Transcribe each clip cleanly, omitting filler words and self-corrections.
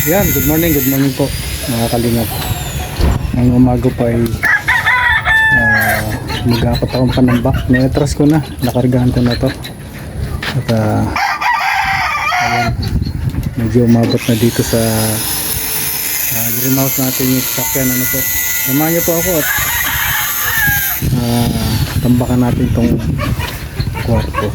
Yan, good morning po mga kalingap. Ngayong umaga pa ay mag-apat akong panambak. Niatras ko na, nakargahan ko na to. At ayan, medyo umabot na dito sa greenhouse natin yung sasakyan. Ano po, samahan niyo po ako at tambakan natin tong kwarto.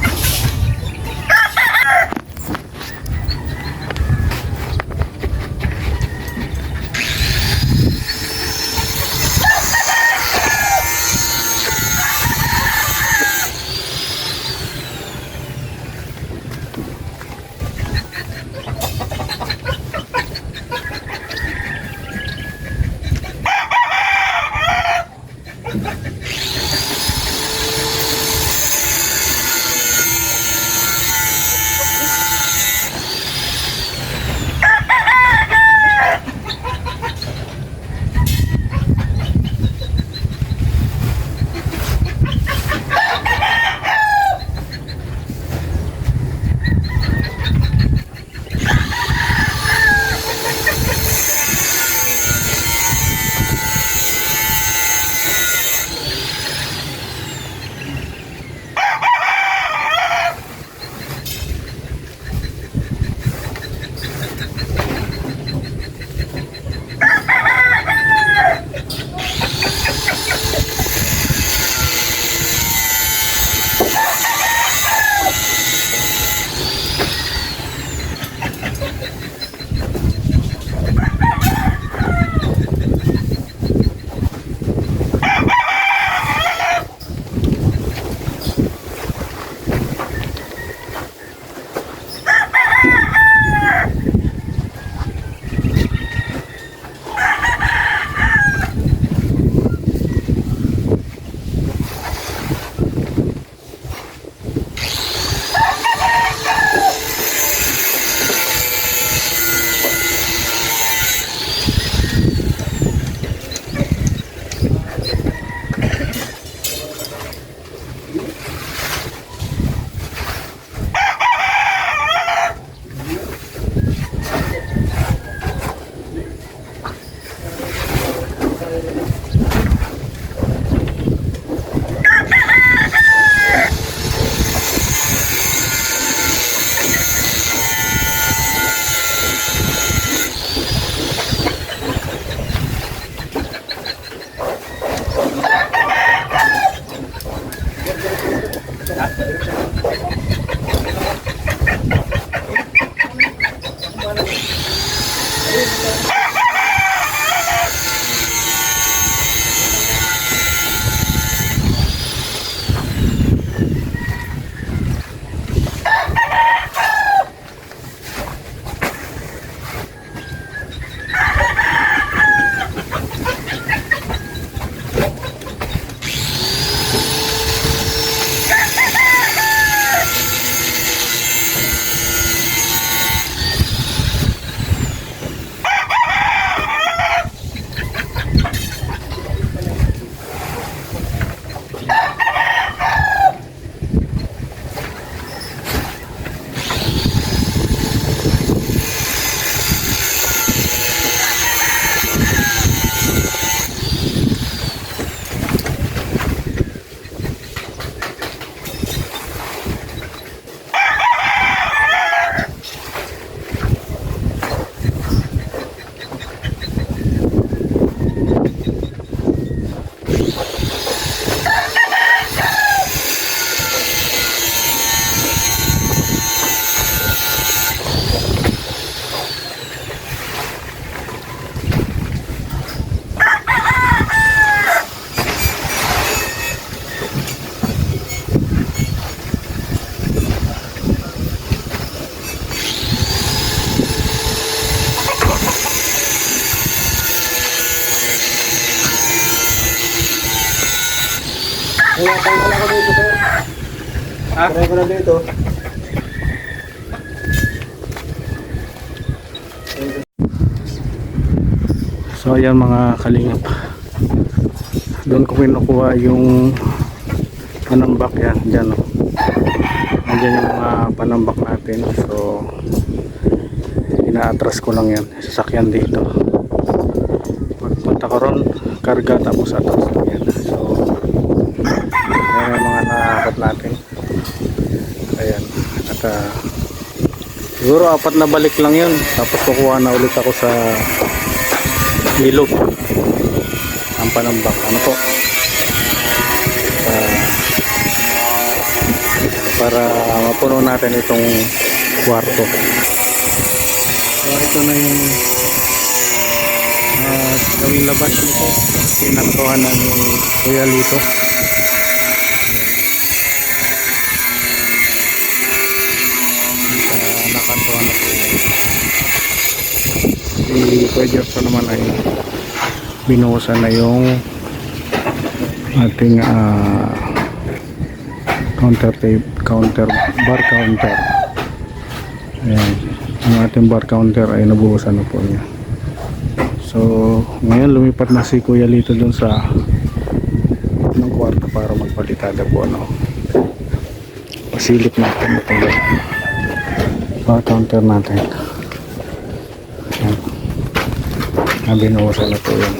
Kaya tayo na ako dito, sir. Try ko na dito. So ayan mga kalingap, doon ko kinukuha yung panambak. Yan, dyan o. Nandiyan yung mga panambak natin. So Ina-atras ko lang yan, sasakyan dito. Pagpunta ko ron, karga tapos atras lang yan. So ayan yung mga nakakot natin. Ayan, at siguro 4 na balik lang yun, tapos kukuha na ulit ako sa ilog ang panambak. Ano po, para mapuno natin itong kwarto. So ito na yung gawing labas nito, pinaktuhan ng Kuya Lito. Nakantuhan na po yun. Si Kuya Jefferson naman ay binuhusan na yung ating bar counter. Ayan, ang ating bar counter ay nabuhusan na po niya. So ngayon lumipat na si Kuya Lito dun sa ng kwarto para magpalitada po, ano, pasilip natin itong bar counter natin. Ayan, binuhusan na po yun.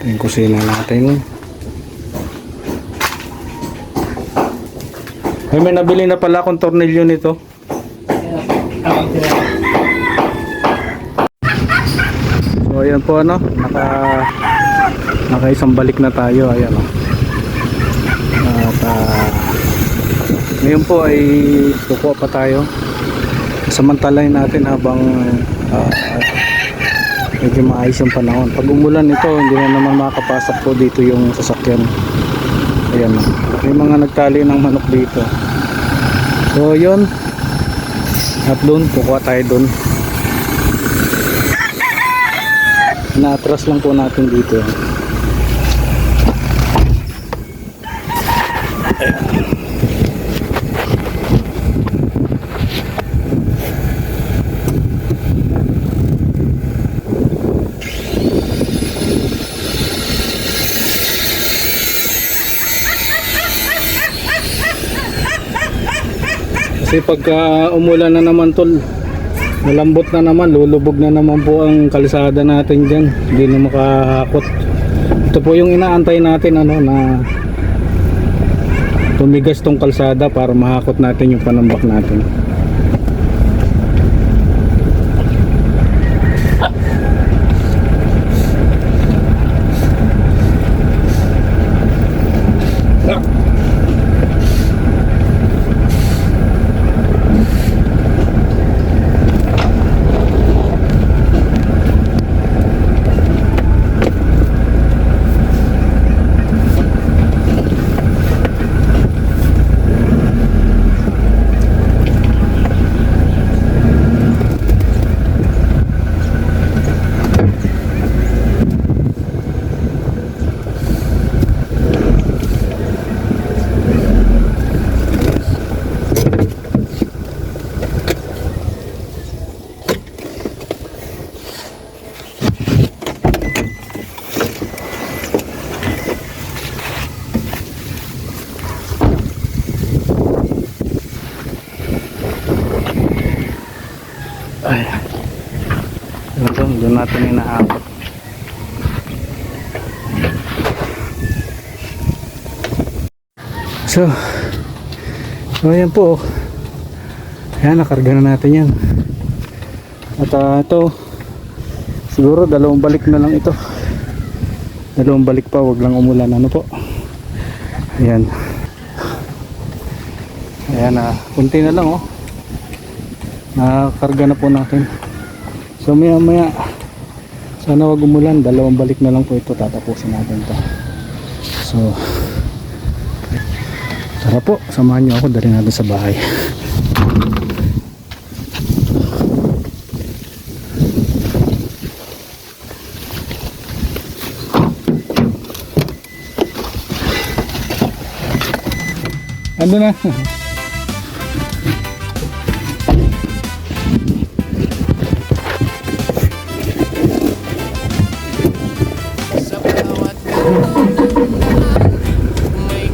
Yung kusina natin. Ay, may nabili na pala akong tornilyo nito. So ayan po, ano, naka isang balik na tayo. Ayan, oh. At ngayon po ay kukuha pa tayo. Samantalahin natin habang medyo maayos yung panahon. Pag umulan ito, hindi na naman makakapasok po dito yung sasakyan. Ayan, may mga nagtali ng manok dito. So yun, at doon, kukuha tayo doon. Na-atras lang po natin dito. Kasi pagka umulan na naman tol, malambot na naman, lulubog na naman po ang kalsada natin dyan, hindi na makahakot. Ito po yung inaantay natin, ano, na tumigas tong kalsada para mahakot natin yung panambak natin. Ay, ito, doon natin inaabot. So ayan po, ayan, nakarga na natin yan. At ito, siguro dalawang balik na lang ito. Dalawang balik pa, wag lang umulan, ano po. Ayan, ayan, kunti na lang, oh. Nakakarga na po natin. So maya maya, sana wag umulan, dalawang balik na lang po ito, tatapusin natin ito. So tara po, samahan nyo ako, dali natin sa bahay. Ando na. Sa bawat may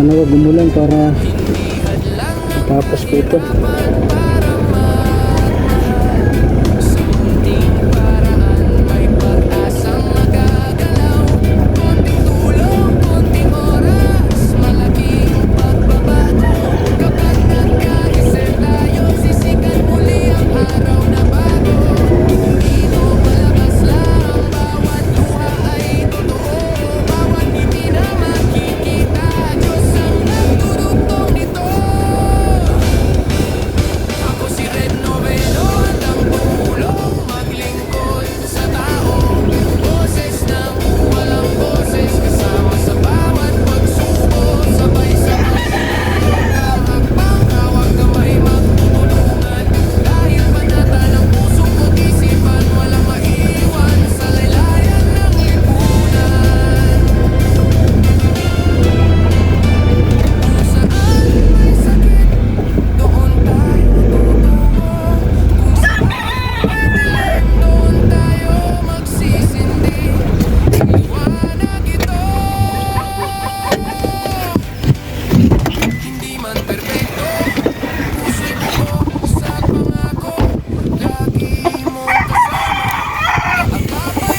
Sana wag umulan para tapos ko ito.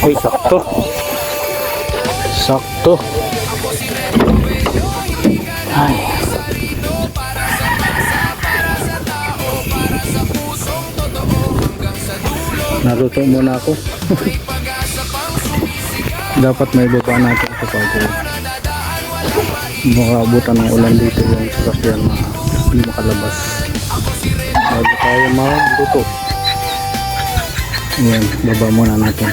Uy, sakto. Sakto. Ay. Naluto muna ako. Dapat may baba natin ito bago makabutan ng ulan dito yung sasakyan na hindi makalabas. Bago tayo magluto. Ayan, baba muna natin.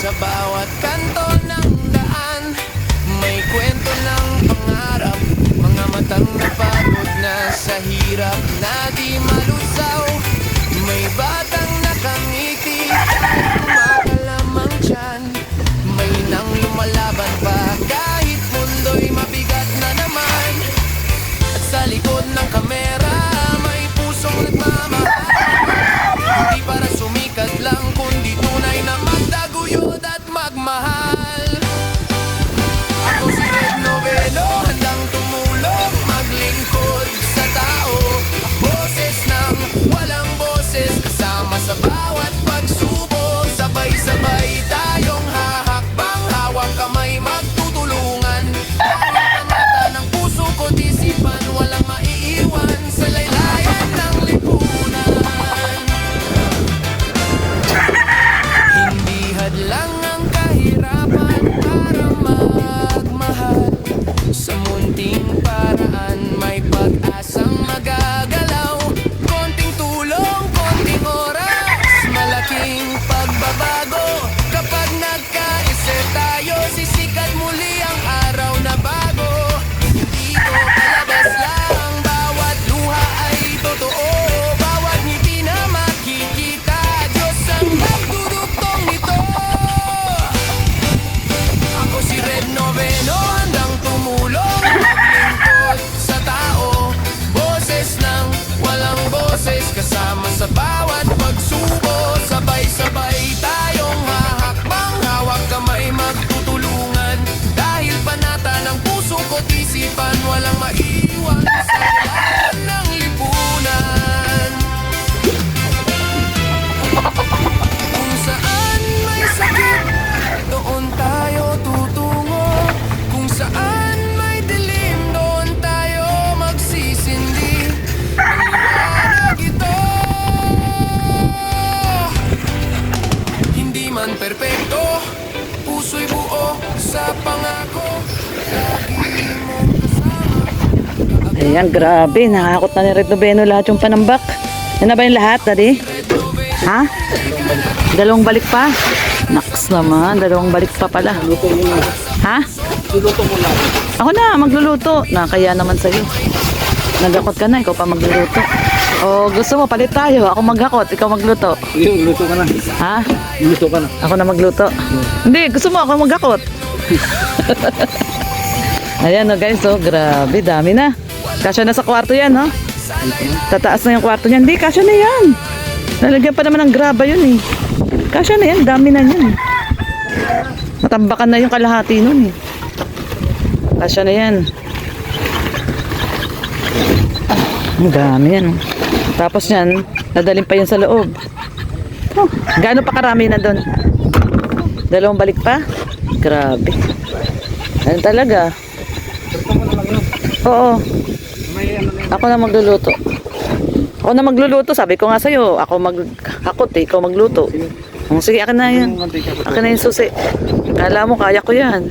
Sa bawat kanto ng daan, may kwento ng pangarap. Mga matang napagod na sa hirap na di malusaw. May batang nakangiti, kumakalamang tiyan. May nang lumalaban pa kahit mundo'y mabigat na naman. At sa likod ng kamera, may pusong nagmamahal. Hindi para sumikat lang, kundi tunay na magdaguyod at magmahal. Ako si Red Noveno, handang tumulong, maglingkod sa tao. Boses ng walang boses, kasama sa bawat pagsubok. Sabay-sabay tayong hahakbang, hawak kamay magtutulungan. Kahit mata ng puso ko't isipan, walang maiiwan sa laylayan ng lipunan. Hindi hadlang ang kahirapan para magmahal. Sa munting paraan may pag-asang magagalaw. Konting tulong, konting oras, malaking pagbabago. Kapag nagkaisip tayo, sisikat muli ang araw na bago. Dito palabas lang, bawat luha ay totoo. Bawat ngiti na makikita, Diyos ang nagdudugtong nito. Ako si Red Noveno, handang tumulong, maglingkod sa tao. Boses ng walang boses, kasama sa bawat pagsubok. Sabay-sabay tayong hahakbang, hawak kamay magtutulungan. Dahil panata ng puso ko't isipan, walang maiwan sa laylayan ng lipunan. Kung saan may sakit, doon tayo tutungo. Kung saan may dilim, doon tayo magsisindi. Maliwanag ito. Hindi man perpekto, puso'y buo sa pangako. Lagi mong kasama. Ayan, grabe. Nakakot na ni Red Noveno lahat yung panambak. Yan na ba yung lahat, Daddy? Ha? Dalawang balik pa? Naks naman, dalawang balik pa pala. Ha? Luluto mo lang. Ako na, magluluto. Nakakaya naman sa'yo. Nagakot ka na, ikaw pa magluluto. O gusto mo, palit tayo. Ako maghakot, ikaw magluto. Yung luto ka na. Ha? Luto ka na. Ako na magluto. Hindi, gusto mo ako maghakot. Ayan o guys, oh, grabe, dami na. Kasya na sa kwarto yan, no? Tataas na yung kwarto niyan. Hindi, kasya na yan. Nalagyan pa naman ng graba yun eh. Kasya na yan, dami na yan. Matambakan na yung kalahati nun eh. Kasya na yan. Ang dami yan. Tapos yan, nadalhin pa yun sa loob. Oh, gaano pa karami na doon? 2 balik pa? Grabe. Ano talaga? Oo. Ako na magluluto. Ako na magluluto. Sabi ko nga sa'yo, ako maghakot eh, ikaw magluto. Sige, akin na yan. Akin na yung susi. Kala mo, kaya ko yan.